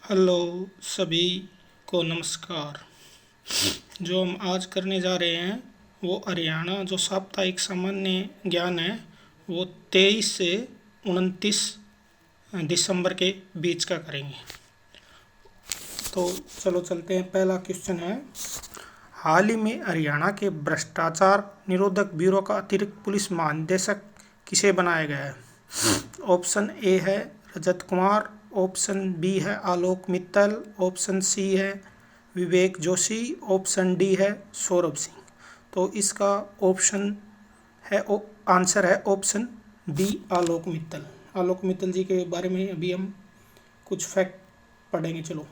Hello सभी को नमस्कार। जो हम आज करने जा रहे हैं वो हरियाणा जो साप्ताहिक सामान्य ज्ञान है वो 23 से 29 दिसंबर के बीच का करेंगे। तो चलो चलते हैं। पहला क्वेश्चन है, हाल ही में हरियाणा के भ्रष्टाचार निरोधक ब्यूरो का अतिरिक्त पुलिस महानिदेशक किसे बनाया गया है? ऑप्शन ए है रजत कुमार, ऑप्शन बी है आलोक मित्तल, ऑप्शन सी है विवेक जोशी, ऑप्शन डी है सौरभ सिंह। तो इसका आंसर है ऑप्शन बी आलोक मित्तल। आलोक मित्तल जी के बारे में अभी हम कुछ फैक्ट पढ़ेंगे। चलो,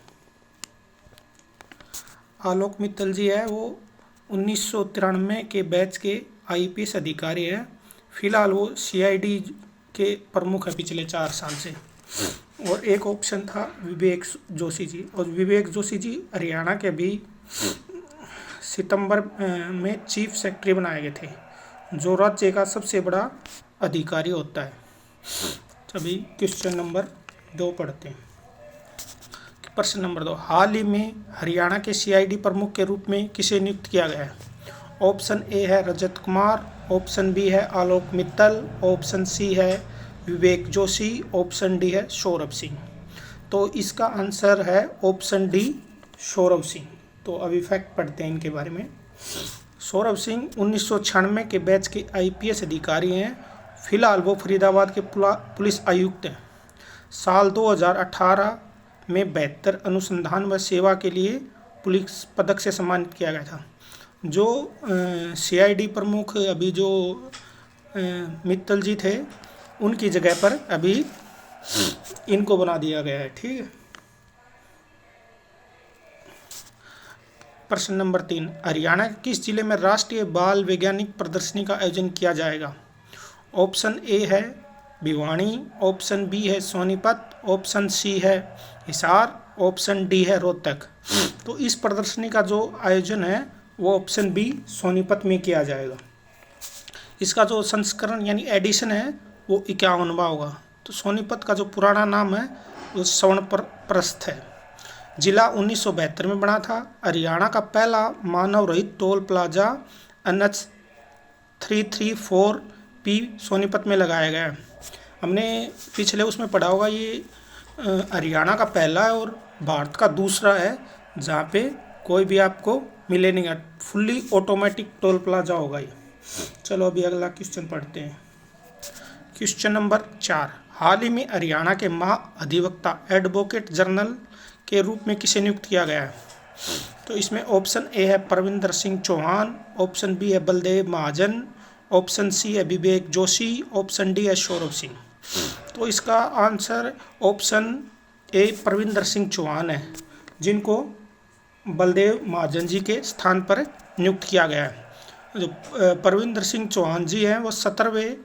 आलोक मित्तल जी है वो 1993 के बैच के आईपीएस अधिकारी हैं। फिलहाल वो सीआईडी के प्रमुख है पिछले 4 साल से। और एक ऑप्शन था विवेक जोशी जी, और विवेक जोशी जी हरियाणा के भी सितंबर में चीफ सेक्रेटरी बनाए गए थे, जो राज्य का सबसे बड़ा अधिकारी होता है। अभी क्वेश्चन नंबर 2 पढ़ते हैं। प्रश्न नंबर 2, हाल ही में हरियाणा के सीआईडी प्रमुख के रूप में किसे नियुक्त किया गया है? ऑप्शन ए है रजत कुमार, ऑप्शन बी है आलोक मित्तल, ऑप्शन सी है विवेक जोशी, ऑप्शन डी है सौरभ सिंह। तो इसका आंसर है ऑप्शन डी सौरभ सिंह। तो अभी फैक्ट पढ़ते हैं इनके बारे में। सौरभ सिंह 1996 के बैच के आईपीएस अधिकारी हैं। फिलहाल वो फरीदाबाद के पुलिस आयुक्त हैं। साल 2018 में 72 अनुसंधान व सेवा के लिए पुलिस पदक से सम्मानित किया गया था। जो सीआईडी प्रमुख अभी जो मित्तल जी थे, उनकी जगह पर अभी इनको बना दिया गया है। ठीक है। प्रश्न नंबर 3, हरियाणा के किस जिले में राष्ट्रीय बाल वैज्ञानिक प्रदर्शनी का आयोजन किया जाएगा? ऑप्शन ए है भिवानी, ऑप्शन बी है सोनीपत, ऑप्शन सी है हिसार, ऑप्शन डी है रोहतक। तो इस प्रदर्शनी का जो आयोजन है वो ऑप्शन बी सोनीपत में किया जाएगा। इसका जो संस्करण यानी एडिशन है वो 51वां होगा। तो सोनीपत का जो पुराना नाम है वो स्वर्णप्रस्थ है। जिला 1972 में बना था। हरियाणा का पहला मानव रहित toll plaza NH 334P Sonipat में लगाया गया है। हमने पिछले उसमें पढ़ा होगा, ये हरियाणा का पहला है और भारत का दूसरा है जहाँ पे कोई भी आपको मिले नहीं। फुल्ली ऑटोमेटिक टोल प्लाजा होगा ये। चलो अभी अगला क्वेश्चन पढ़ते हैं। क्वेश्चन नंबर 4, हाल ही में हरियाणा के महाअधिवक्ता एडवोकेट जनरल के रूप में किसे नियुक्त किया गया है? तो इसमें ऑप्शन ए है परविंदर सिंह चौहान, ऑप्शन बी है बलदेव महाजन, ऑप्शन सी है विवेक जोशी, ऑप्शन डी है सौरभ सिंह। तो इसका answer option A Parvinder Singh Chauhan है, जिनको बलदेव महाजन जी के स्थान पर नियुक्त किया गया है। जो परविंदर सिंह चौहान जी हैं वो 17वें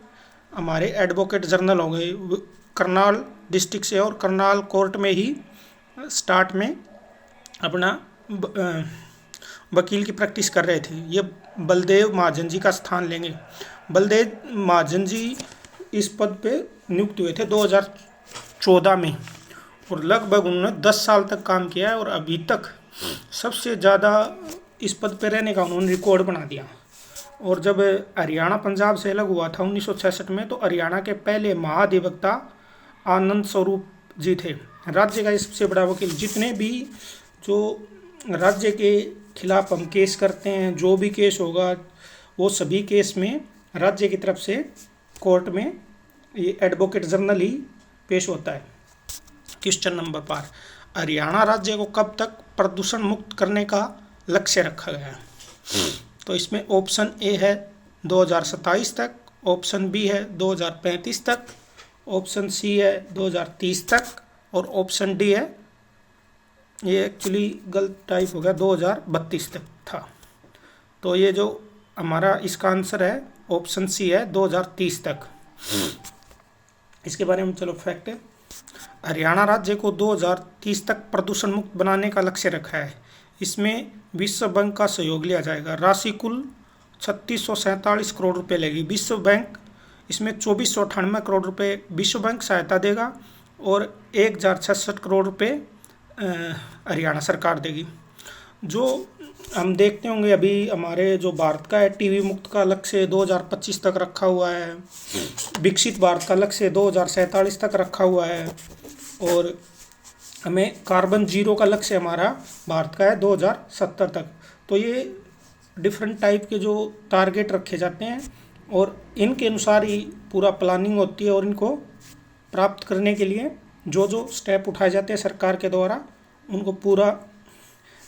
हमारे एडवोकेट जनरल हो गए। करनाल डिस्ट्रिक्ट से और करनाल कोर्ट में ही स्टार्ट में अपना वकील की प्रैक्टिस कर रहे थे। ये बलदेव महाजन जी का स्थान लेंगे। बलदेव महाजन जी इस पद पे नियुक्त हुए थे 2014 में और लगभग उन्होंने 10 साल तक काम किया है और अभी तक सबसे ज़्यादा इस पद पे रहने का उन्होंने रिकॉर्ड बना दिया। और जब हरियाणा पंजाब से अलग हुआ था 1966 में, तो हरियाणा के पहले महाधिवक्ता आनंद स्वरूप जी थे। राज्य का सबसे बड़ा वकील। जितने भी जो राज्य के खिलाफ हम केस करते हैं, जो भी केस होगा वो सभी केस में राज्य की तरफ से कोर्ट में ये एडवोकेट जनरल ही पेश होता है। क्वेश्चन नंबर 5, हरियाणा राज्य को कब तक प्रदूषण मुक्त करने का लक्ष्य रखा गया है? तो इसमें ऑप्शन ए है 2027 तक, ऑप्शन बी है 2035 तक, ऑप्शन सी है 2030 तक और ऑप्शन डी है, ये एक्चुअली गलत टाइप हो गया, 2032 तक था। तो ये जो हमारा इसका आंसर है ऑप्शन सी है 2030 तक। इसके बारे में चलो फैक्ट है। हरियाणा राज्य को 2030 तक प्रदूषण मुक्त बनाने का लक्ष्य रखा है। इसमें विश्व बैंक का सहयोग लिया जाएगा। राशि कुल 3647 करोड़ रुपए लगेगी। विश्व बैंक इसमें 2498 करोड़ रुपए विश्व बैंक सहायता देगा और 1066 करोड़ रुपए हरियाणा सरकार देगी। जो हम देखते होंगे अभी हमारे जो भारत का है, टीबी मुक्त का लक्ष्य 2025 तक रखा हुआ है, विकसित भारत का लक्ष्य 2047 तक रखा हुआ है, और हमें कार्बन जीरो का लक्ष्य हमारा भारत का है 2070 तक। तो ये डिफरेंट टाइप के जो टारगेट रखे जाते हैं और इनके अनुसार ही पूरा प्लानिंग होती है, और इनको प्राप्त करने के लिए जो जो स्टेप उठाए जाते हैं सरकार के द्वारा, उनको पूरा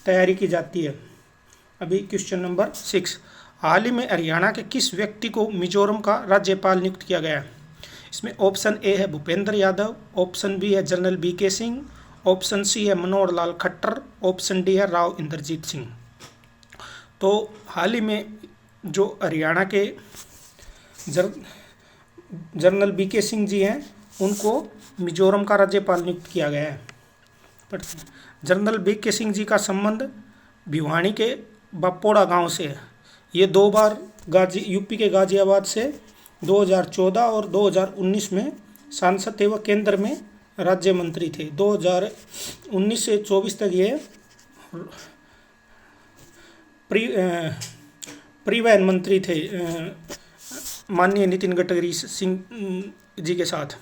तैयारी की जाती है। अभी क्वेश्चन नंबर 6, हाल ही में हरियाणा के किस व्यक्ति को मिजोरम का राज्यपाल नियुक्त किया गया है? इसमें ऑप्शन ए है भूपेंद्र यादव, ऑप्शन बी है general BK Singh, option C है मनोहर लाल खट्टर, ऑप्शन डी है राव इंद्रजीत सिंह। तो हाल ही में जो हरियाणा के जनरल बीके सिंह जी हैं, उनको मिजोरम का राज्यपाल नियुक्त किया गया है। जनरल बीके सिंह जी का संबंध भिवानी के बपोड़ा गांव से है। ये 2 बार यूपी के गाजियाबाद से 2014 और 2019 में सांसद थे व केंद्र में राज्य मंत्री थे। 2019 से 24 तक ये परिवहन मंत्री थे माननीय नितिन गडकरी सिंह जी के साथ।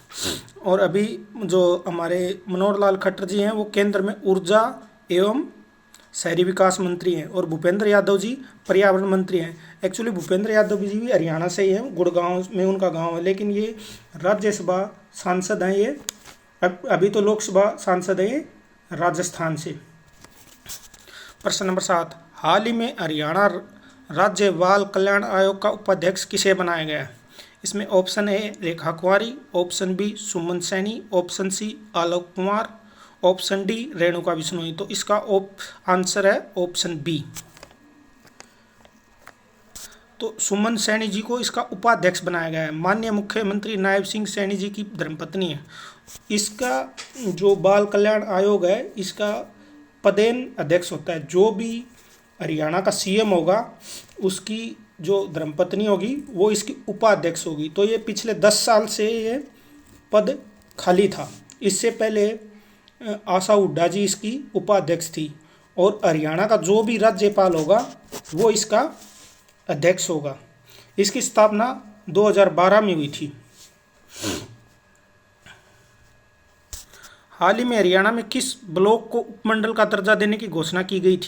और अभी जो हमारे मनोहर लाल खट्टर जी हैं, वो केंद्र में ऊर्जा एवं शहरी विकास मंत्री हैं, और भूपेंद्र यादव जी पर्यावरण मंत्री हैं। एक्चुअली भूपेंद्र यादव जी भी हरियाणा से ही हैं, गुड़गांव में उनका गांव है, लेकिन ये राज्यसभा सांसद हैं। ये अभी तो लोकसभा सांसद है ये राजस्थान से। प्रश्न नंबर 7, हाल ही में हरियाणा राज्य बाल कल्याण आयोग का उपाध्यक्ष किसे बनाया गया है? इसमें option A Rekha Kumari, option B Suman Saini, option C Alok Kumar, option D Renuka Bishnoi. तो इसका आंसर है ऑप्शन बी। तो सुमन सैनी जी को इसका उपाध्यक्ष बनाया गया है। माननीय मुख्यमंत्री नायब सिंह सैनी जी की धर्मपत्नी है। इसका जो बाल कल्याण आयोग है, इसका पदेन अध्यक्ष होता है। जो भी हरियाणा का सीएम होगा, उसकी जो धर्मपत्नी होगी वो इसकी उपाध्यक्ष होगी। तो ये पिछले 10 साल से ये पद खाली था। इससे पहले आशा हुड्डा जी इसकी उपाध्यक्ष थी, और हरियाणा का जो भी राज्यपाल होगा वो इसका अध्यक्ष होगा। इसकी स्थापना 2012 में हुई थी। हाल ही में हरियाणा में किस ब्लॉक को उपमंडल का दर्जा देने की घोषणा की गई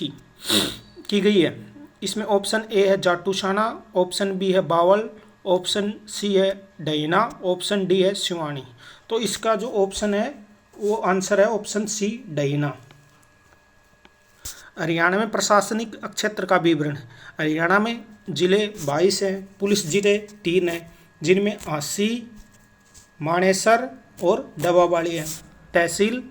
है? इसमें ऑप्शन ए है जाटूशाना, ऑप्शन बी है बावल, ऑप्शन सी है डैना, ऑप्शन डी है सिवानी। तो इसका जो ऑप्शन है वो आंसर है ऑप्शन सी डैना। हरियाणा में प्रशासनिक क्षेत्र का विवरण। हरियाणा में जिले 22 हैं, पुलिस जिले 3 हैं, जिनमें आसी, मानेसर और डबावाड़ी है। तहसील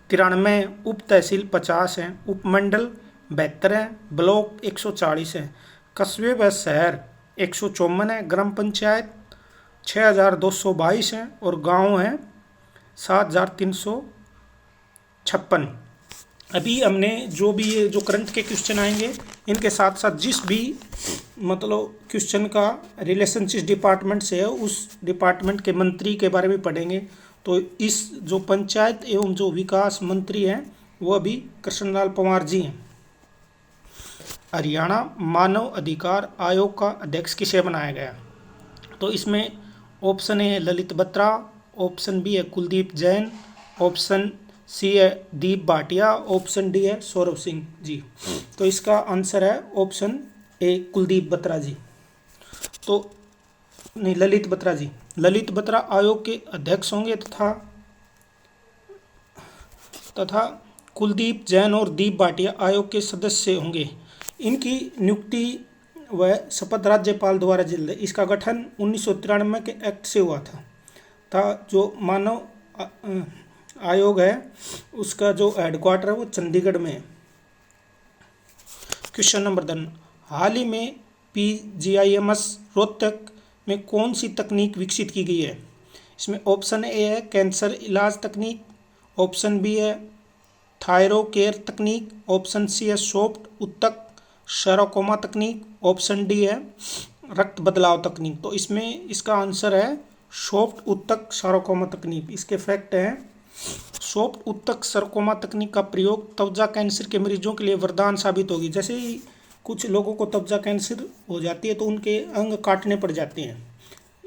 93, उप तहसील 50 हैं, उपमंडल 72 हैं, ब्लॉक 140 हैं, कस्बे व शहर 154 है, ग्राम पंचायत 6222 हैं, और गांव हैं 7356। अभी हमने जो भी ये जो करंट के क्वेश्चन आएंगे, इनके साथ साथ जिस भी मतलब क्वेश्चन का रिलेशन जिस डिपार्टमेंट से है, उस डिपार्टमेंट के मंत्री के बारे में पढ़ेंगे। तो इस जो पंचायत एवं जो विकास मंत्री हैं, वो अभी कृष्णलाल पंवार जी हैं। हरियाणा मानव अधिकार आयोग का अध्यक्ष किसे बनाया गया? तो इसमें ऑप्शन ए है ललित बत्रा, ऑप्शन बी है कुलदीप जैन, ऑप्शन सी है दीप भाटिया, ऑप्शन डी है सौरभ सिंह जी। तो इसका आंसर है ऑप्शन ए कुलदीप बत्रा जी। तो नहीं, ललित बत्रा जी। ललित बत्रा आयोग के अध्यक्ष होंगे तथा कुलदीप जैन और दीप भाटिया आयोग के सदस्य होंगे। इनकी नियुक्ति व शपथ राज्यपाल द्वारा जल्द। इसका गठन 1993 के एक्ट से हुआ था। जो मानव आयोग है, उसका जो हेडक्वार्टर है वो चंडीगढ़ में है। क्वेश्चन नंबर 10, हाल ही में PGIMS रोहतक में कौन सी तकनीक विकसित की गई है? इसमें ऑप्शन ए है कैंसर इलाज तकनीक, ऑप्शन बी है थायरो केयर तकनीक, ऑप्शन सी है सॉफ्ट उत्तक शराकोमा तकनीक, ऑप्शन डी है रक्त बदलाव तकनीक। तो इसमें इसका आंसर है सॉफ्ट उत्तक शराकोमा तकनीक। इसके फैक्ट हैं सॉफ्ट उत्तक सरकोमा तकनीक का प्रयोग त्वचा कैंसर के मरीजों के लिए वरदान साबित होगी। जैसे ही कुछ लोगों को त्वचा कैंसर हो जाती है तो उनके अंग काटने पड़ जाते हैं।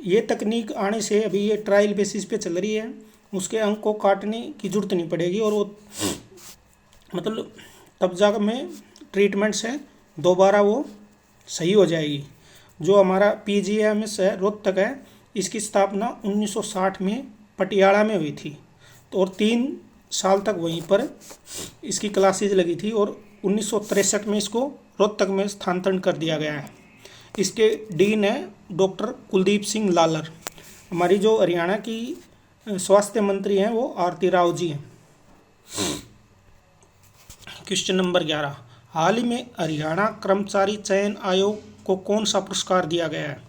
ये तकनीक आने से अभी ये ट्रायल बेसिस पे चल रही है, उसके अंग को काटने की जरूरत नहीं पड़ेगी और वो मतलब त्वचा में ट्रीटमेंट से दोबारा वो सही हो जाएगी। जो हमारा PGIMS है रोहतक है, इसकी स्थापना 1960 में पटियाला में हुई थी तो और 3 साल तक वहीं पर इसकी क्लासेज लगी थी और 1963 में इसको रोहतक में स्थानांतरण कर दिया गया है। इसके डीन है डॉक्टर कुलदीप सिंह लालर। हमारी जो हरियाणा की स्वास्थ्य मंत्री हैं वो आरती राव जी हैं। क्वेश्चन नंबर 11, हाल ही में हरियाणा कर्मचारी चयन आयोग को कौन सा पुरस्कार दिया गया है?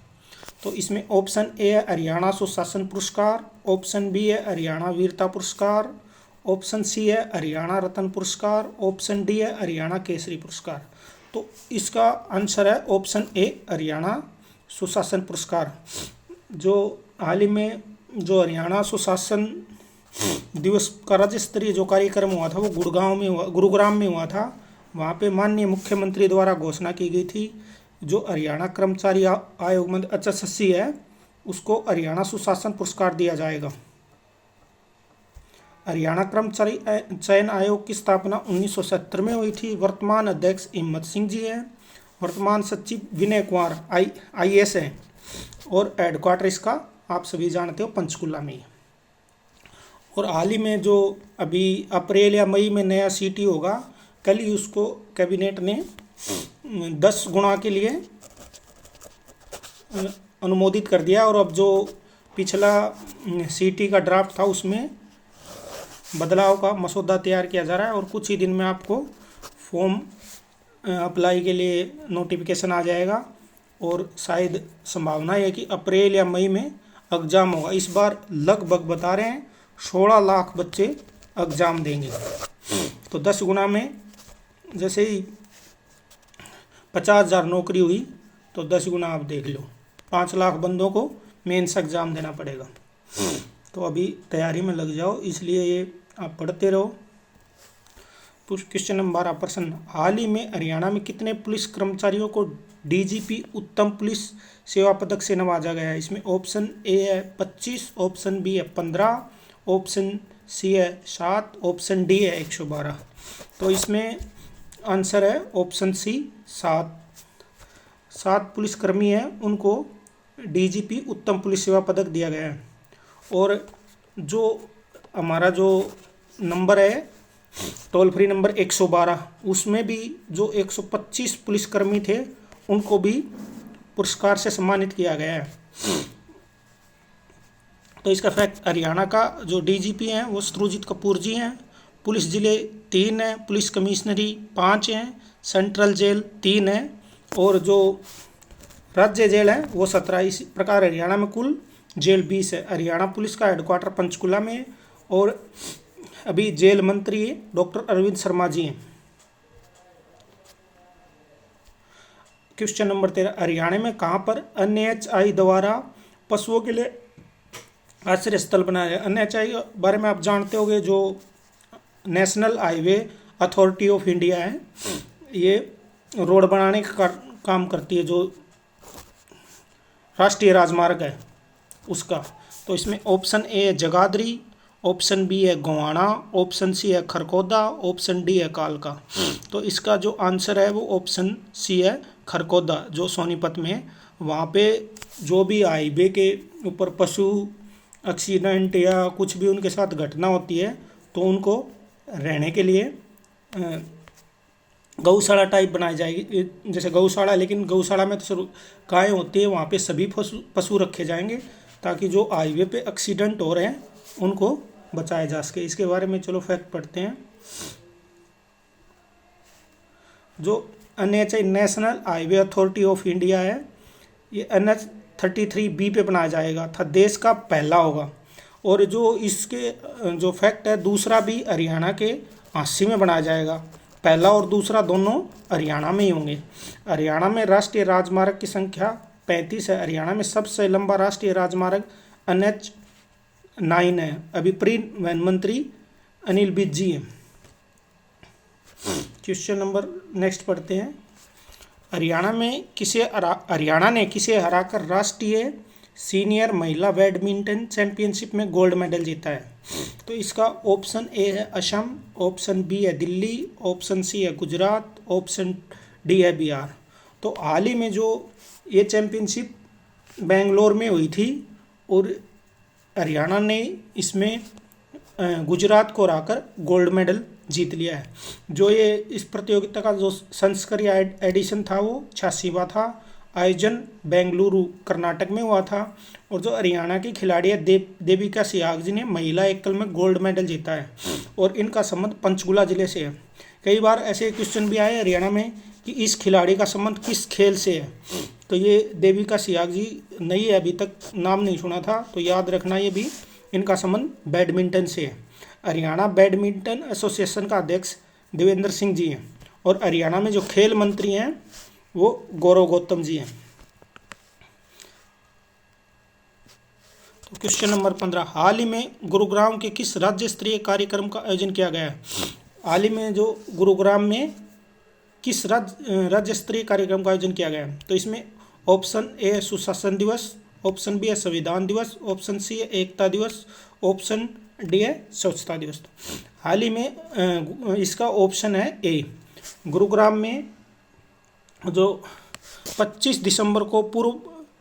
तो इसमें ऑप्शन ए है हरियाणा सुशासन पुरस्कार, ऑप्शन बी है हरियाणा वीरता पुरस्कार, ऑप्शन सी है हरियाणा रत्न पुरस्कार, ऑप्शन डी है हरियाणा केसरी पुरस्कार। तो इसका आंसर है ऑप्शन ए हरियाणा सुशासन पुरस्कार। जो हाल ही में जो हरियाणा सुशासन दिवस का राज्य स्तरीय जो कार्यक्रम हुआ था वो गुरुग्राम में हुआ था। वहाँ पे माननीय मुख्यमंत्री द्वारा घोषणा की गई थी जो हरियाणा कर्मचारी आयोग में HSSC है उसको हरियाणा सुशासन पुरस्कार दिया जाएगा। हरियाणा कर्मचारी चयन आयोग की स्थापना 1970 में हुई थी। वर्तमान अध्यक्ष हिम्मत सिंह जी हैं। वर्तमान सचिव विनय कुमार IAS हैं और हेडक्वार्टर इसका आप सभी जानते हो पंचकुला में। और हाल ही में जो अभी अप्रैल या मई में नया CT होगा, कल ही उसको कैबिनेट ने 10 गुना के लिए अनुमोदित कर दिया और अब जो पिछला CT का ड्राफ्ट था उसमें बदलाव का मसौदा तैयार किया जा रहा है और कुछ ही दिन में आपको फॉर्म अप्लाई के लिए नोटिफिकेशन आ जाएगा और शायद संभावना है कि अप्रैल या मई में एग्ज़ाम होगा। इस बार लगभग बता रहे हैं 16 लाख बच्चे एग्ज़ाम देंगे। तो 10 गुना में जैसे ही 50,000 नौकरी हुई तो 10 गुना आप देख लो, 5 लाख बंदों को मेंस एग्ज़ाम देना पड़ेगा। तो अभी तैयारी में लग जाओ, इसलिए ये आप पढ़ते रहो। क्वेश्चन नंबर 12 प्रश्न, हाल ही में हरियाणा में कितने पुलिस कर्मचारियों को DGP उत्तम पुलिस सेवा पदक से नवाजा गया है? इसमें ऑप्शन ए है 25, ऑप्शन बी है 15, ऑप्शन सी है 7, ऑप्शन डी है 112। तो इसमें आंसर है ऑप्शन सी 7 पुलिसकर्मी हैं उनको DGP उत्तम पुलिस सेवा पदक दिया गया है। और जो हमारा जो नंबर है टोल फ्री नंबर 112 उसमें भी जो 125 पुलिसकर्मी थे उनको भी पुरस्कार से सम्मानित किया गया है। तो इसका फैक्ट, हरियाणा का जो DGP हैं वो शत्रुजीत कपूर जी हैं। पुलिस जिले 3 हैं, पुलिस कमिश्नरी 5 हैं, सेंट्रल जेल 3 हैं और जो राज्य जेल है वो 17। इस प्रकार हरियाणा में कुल जेल 20 है। हरियाणा पुलिस का हेडक्वार्टर पंचकुला में है और अभी जेल मंत्री डॉक्टर अरविंद शर्मा जी हैं। क्वेश्चन नंबर 13, हरियाणा में कहाँ पर NHI द्वारा पशुओं के लिए आश्रय स्थल बनाया है? NHI के बारे में आप जानते होंगे, जो national highway authority of India है, ये रोड बनाने का काम करती है, जो राष्ट्रीय राजमार्ग है उसका। तो इसमें ऑप्शन ए है जगाधरी, ऑप्शन बी है गोवाना, ऑप्शन सी है खरगोदा, ऑप्शन डी है कालका। तो इसका जो आंसर है वो ऑप्शन सी है खरगोदा, जो सोनीपत में है। वहाँ पे जो भी हाईवे के ऊपर पशु एक्सीडेंट या कुछ भी उनके साथ घटना होती है तो उनको रहने के लिए गौशाला टाइप बनाई जाएगी, जैसे गौशाला, लेकिन गौशाला में तो सिर्फ गाय होती है, वहाँ पे सभी पशु रखे जाएंगे ताकि जो हाईवे पे एक्सीडेंट हो रहे हैं उनको बचाया जा सके। इसके बारे में चलो फैक्ट पढ़ते हैं। जो NHI national highway authority of India है, ये NH 33B पे बनाया जाएगा था, देश का पहला होगा। और जो इसके जो फैक्ट है, दूसरा भी हरियाणा के हांसी में बनाया जाएगा। पहला और दूसरा दोनों हरियाणा में ही होंगे। हरियाणा में राष्ट्रीय राजमार्ग की संख्या 35 है। हरियाणा में सबसे लंबा राष्ट्रीय राजमार्ग NH 9 है। अभी परिवहन मंत्री अनिल विज जी हैं। क्वेश्चन नंबर नेक्स्ट पढ़ते हैं। हरियाणा ने किसे हराकर राष्ट्रीय सीनियर महिला बैडमिंटन चैंपियनशिप में गोल्ड मेडल जीता है? तो इसका ऑप्शन ए है असम, ऑप्शन बी है दिल्ली, ऑप्शन सी है गुजरात, ऑप्शन डी है बिहार। तो हाल ही में जो ये चैंपियनशिप बेंगलोर में हुई थी और हरियाणा ने इसमें गुजरात को हराकर गोल्ड मेडल जीत लिया है। जो ये इस प्रतियोगिता का जो संस्करणीय एडिशन था वो 86वां था। आयोजन बेंगलुरु कर्नाटक में हुआ था। और जो हरियाणा की खिलाड़ी है देविका सियाग जी ने महिला एकल में गोल्ड मेडल जीता है और इनका संबंध पंचकुला जिले से है। कई बार ऐसे क्वेश्चन भी आए हरियाणा में कि इस खिलाड़ी का संबंध किस खेल से है। तो ये देविका सियाग जी नहीं है, अभी तक नाम नहीं सुना था, तो याद रखना ये भी इनका संबंध बैडमिंटन से है। हरियाणा बैडमिंटन एसोसिएशन का अध्यक्ष देवेंद्र सिंह जी हैं और हरियाणा में जो खेल मंत्री हैं वो गौरव गौतम जी हैं। तो क्वेश्चन नंबर 15, हाल ही में गुरुग्राम के किस राज्य स्तरीय कार्यक्रम का आयोजन किया गया है? हाल ही में जो गुरुग्राम में किस राज्य स्तरीय कार्यक्रम का आयोजन किया गया है? तो इसमें ऑप्शन ए है सुशासन दिवस, ऑप्शन बी है संविधान दिवस, ऑप्शन सी है एकता दिवस, ऑप्शन डी है स्वच्छता दिवस। हाल ही में इसका ऑप्शन है ए। गुरुग्राम में जो 25 दिसंबर को पूर्व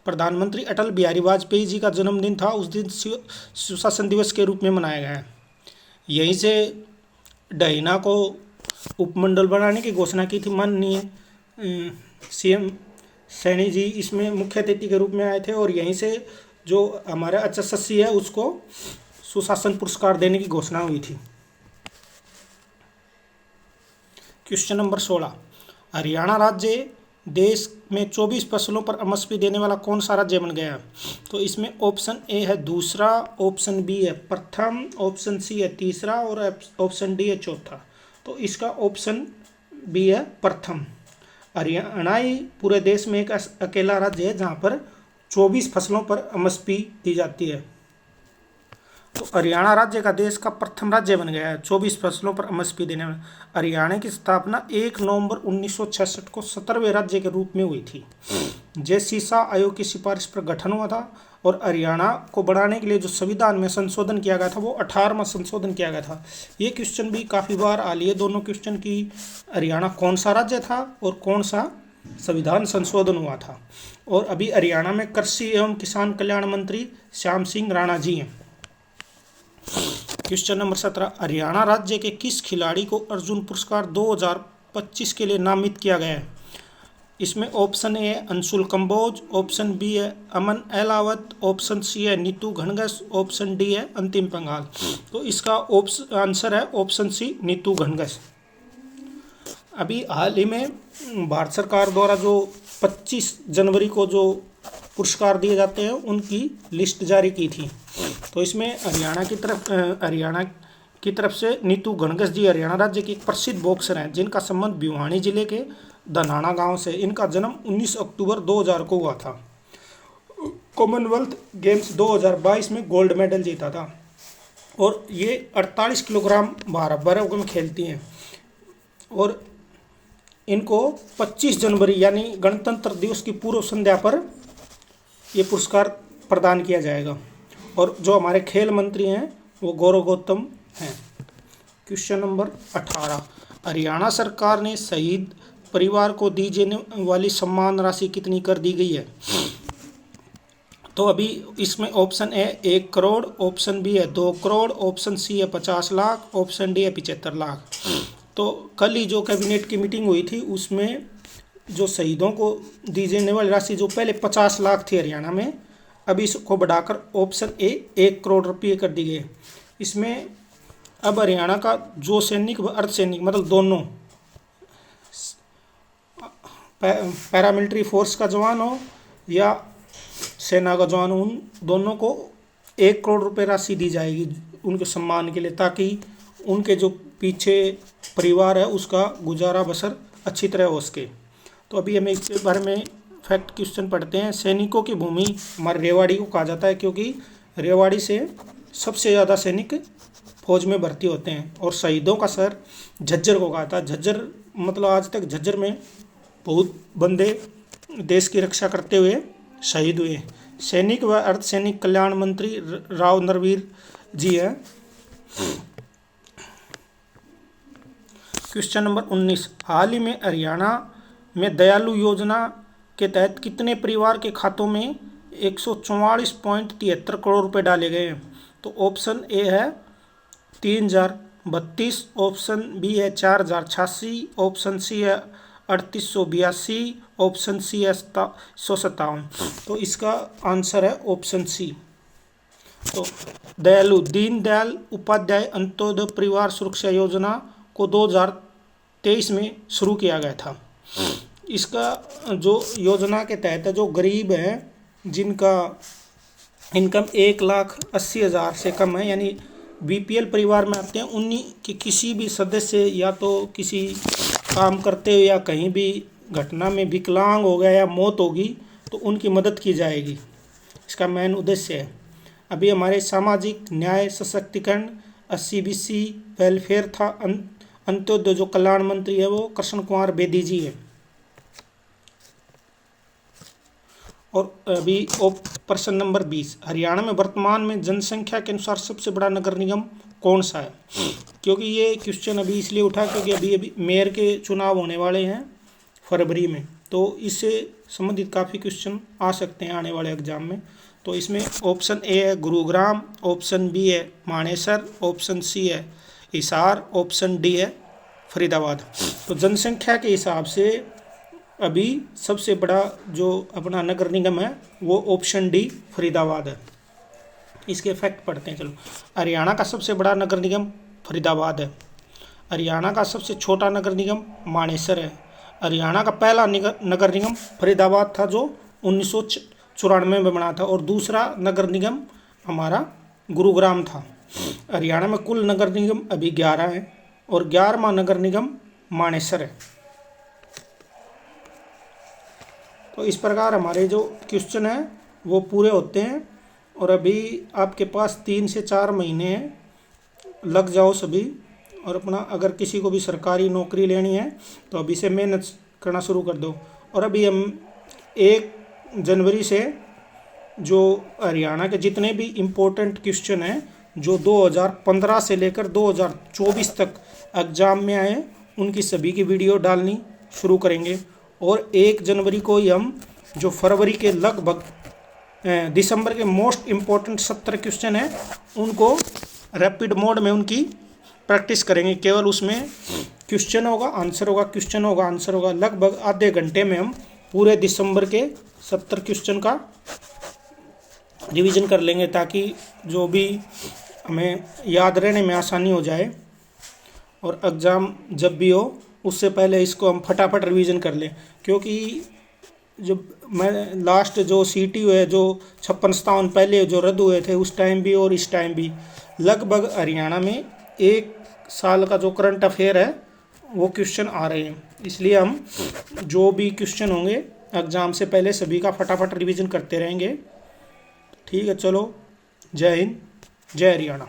प्रधानमंत्री अटल बिहारी वाजपेयी जी का जन्मदिन था, उस दिन सुशासन दिवस के रूप में मनाया गया है। यहीं से डहीना को उपमंडल बनाने की घोषणा की थी माननीय सीएम सैनी जी, इसमें मुख्य अतिथि के रूप में आए थे और यहीं से जो हमारा HSSC है उसको सुशासन पुरस्कार देने की घोषणा हुई थी। क्वेश्चन नंबर 16, हरियाणा राज्य देश में 24 फसलों पर एमएसपी देने वाला कौन सा राज्य बन गया? तो इसमें ऑप्शन ए है दूसरा, ऑप्शन बी है प्रथम, ऑप्शन सी है तीसरा और ऑप्शन डी है चौथा। तो इसका ऑप्शन बी है प्रथम। हरियाणा ही पूरे देश में एक अकेला राज्य है जहाँ पर 24 फसलों पर एमएसपी दी जाती है। तो हरियाणा राज्य का देश का प्रथम राज्य बन गया है 24 फसलों पर एमएसपी देने में। हरियाणा की स्थापना 1 नवंबर 1966 को 17वें राज्य के रूप में हुई थी। जे-सीसा आयोग की सिफारिश पर गठन हुआ था और हरियाणा को बढ़ाने के लिए जो संविधान में संशोधन किया गया था वो 18वां संशोधन किया गया था। ये क्वेश्चन भी काफ़ी बार आ लिए दोनों क्वेश्चन की, हरियाणा कौन सा राज्य था और कौन सा संविधान संशोधन हुआ था। और अभी हरियाणा में कृषि एवं किसान कल्याण मंत्री श्याम सिंह राणा जी हैं। क्वेश्चन नंबर 17, हरियाणा राज्य के किस खिलाड़ी को अर्जुन पुरस्कार 2025 के लिए नामित किया गया है? इसमें ऑप्शन ए है अंशुल कंबोज, ऑप्शन बी है अमन अहलावत, ऑप्शन सी है नीतू घनघस, ऑप्शन डी है अंतिम पंघाल। तो इसका आंसर है ऑप्शन सी नीतू घनघस। अभी हाल ही में भारत सरकार द्वारा जो 25 जनवरी को जो पुरस्कार दिए जाते हैं उनकी लिस्ट जारी की थी। तो इसमें हरियाणा की तरफ से नीतू घनघस जी हरियाणा राज्य की एक प्रसिद्ध बॉक्सर हैं जिनका संबंध भिवानी जिले के धनाना गांव से। इनका जन्म 19 अक्टूबर 2000 को हुआ था। कॉमनवेल्थ गेम्स 2022 में गोल्ड मेडल जीता था और ये 48 किलोग्राम भार वर्ग में खेलती हैं और इनको 25 जनवरी यानी गणतंत्र दिवस की पूर्व संध्या पर ये पुरस्कार प्रदान किया जाएगा। और जो हमारे खेल मंत्री हैं वो गौरव गौतम हैं। क्वेश्चन नंबर 18, हरियाणा सरकार ने शहीद परिवार को दी जाने वाली सम्मान राशि कितनी कर दी गई है? तो अभी इसमें option A 1 crore, option B है 2 करोड़, ऑप्शन सी है 50 लाख, ऑप्शन डी है 75 लाख। तो कल ही जो कैबिनेट की मीटिंग हुई थी उसमें जो शहीदों को दी जाने वाली राशि जो पहले 50 लाख थी हरियाणा में, अभी इसको बढ़ाकर ऑप्शन ए 1 करोड़ रुपये कर दी गई। इसमें अब हरियाणा का जो सैनिक व अर्धसैनिक मतलब दोनों पैरामिलिट्री फोर्स का जवान हो या सेना का जवान हो, उन दोनों को 1 करोड़ रुपये राशि दी जाएगी उनके सम्मान के लिए, ताकि उनके जो पीछे परिवार है उसका गुजारा बसर अच्छी तरह हो सके। तो अभी हमें इसके बारे में फैक्ट क्वेश्चन पढ़ते हैं। सैनिकों की भूमि हमारे रेवाड़ी को कहा जाता है क्योंकि रेवाड़ी से सबसे ज़्यादा सैनिक फौज में भर्ती होते हैं। और शहीदों का शहर झज्जर को कहा था। झज्जर मतलब आज तक झज्जर में बहुत बंदे देश की रक्षा करते हुए शहीद हुए। सैनिक व अर्धसैनिक कल्याण मंत्री राव नरवीर जी हैं। क्वेश्चन नंबर 19, हाल ही में हरियाणा में दयालु योजना के तहत कितने परिवार के खातों में 144.73 करोड़ रुपए डाले गए हैं? तो ऑप्शन ए है 3032, ऑप्शन बी है 4086, ऑप्शन सी है 3882, ऑप्शन सी है 157। तो इसका आंसर है ऑप्शन सी। तो दयालु दीनदयाल उपाध्याय अंत्योदय परिवार सुरक्षा योजना को 2023 में शुरू किया गया था। इसका जो योजना के तहत जो गरीब हैं जिनका इनकम 1,80,000 से कम है, यानी बीपीएल परिवार में आते हैं, उन्हीं के किसी भी सदस्य या तो किसी काम करते हुए या कहीं भी घटना में विकलांग हो गया या मौत होगी तो उनकी मदद की जाएगी। इसका मेन उद्देश्य है। अभी हमारे सामाजिक न्याय सशक्तिकरण 80BC वेलफेयर था अंत्योदय जो कल्याण मंत्री है वो कृष्ण कुमार बेदी जी है। और अभी प्रश्न नंबर 20, हरियाणा में वर्तमान में जनसंख्या के अनुसार सबसे बड़ा नगर निगम कौन सा है? क्योंकि ये क्वेश्चन अभी इसलिए उठा क्योंकि अभी मेयर के चुनाव होने वाले हैं फरवरी में, तो इससे संबंधित काफ़ी क्वेश्चन आ सकते हैं आने वाले एग्जाम में। तो इसमें ऑप्शन ए है गुरुग्राम, ऑप्शन बी है मानेसर, ऑप्शन सी है हिसार, ऑप्शन डी है फरीदाबाद। तो जनसंख्या के हिसाब से अभी सबसे बड़ा जो अपना नगर निगम है वो ऑप्शन डी फरीदाबाद है। इसके फैक्ट पढ़ते हैं। चलो, हरियाणा का सबसे बड़ा नगर निगम फरीदाबाद है। हरियाणा का सबसे छोटा नगर निगम मानेसर है। हरियाणा का पहला नगर निगम फरीदाबाद था जो 1994 में बना था, और दूसरा नगर निगम हमारा गुरुग्राम था। हरियाणा में कुल नगर निगम अभी 11 हैं और 11वां नगर निगम मानेसर है। तो इस प्रकार हमारे जो क्वेश्चन हैं वो पूरे होते हैं। और अभी आपके पास 3 से 4 महीने हैं, लग जाओ सभी। और अपना अगर किसी को भी सरकारी नौकरी लेनी है तो अभी से मेहनत करना शुरू कर दो। और अभी हम 1 जनवरी से जो हरियाणा के जितने भी इम्पोर्टेंट क्वेश्चन हैं जो 2015 से लेकर 2024 तक एग्ज़ाम में आए उनकी सभी की वीडियो डालनी शुरू करेंगे। और 1 जनवरी को ही हम जो फरवरी के लगभग दिसंबर के मोस्ट इम्पोर्टेंट 70 क्वेश्चन हैं उनको रैपिड मोड में उनकी प्रैक्टिस करेंगे। केवल उसमें क्वेश्चन होगा, आंसर होगा, क्वेश्चन होगा, आंसर होगा। लगभग आधे घंटे में हम पूरे दिसंबर के 70 क्वेश्चन का रिवीजन कर लेंगे ताकि जो भी हमें याद रहने में आसानी हो जाए और एग्ज़ाम जब भी हो उससे पहले इसको हम फटाफट रिवीजन कर लें। क्योंकि जो मैं लास्ट जो सीटी हुए जो 56-57 पहले जो रद्द हुए थे उस टाइम भी और इस टाइम भी लगभग हरियाणा में 1 साल का जो करंट अफेयर है वो क्वेश्चन आ रहे हैं। इसलिए हम जो भी क्वेश्चन होंगे एग्ज़ाम से पहले सभी का फटाफट रिवीजन करते रहेंगे। ठीक है, चलो, जय हिंद, जय हरियाणा।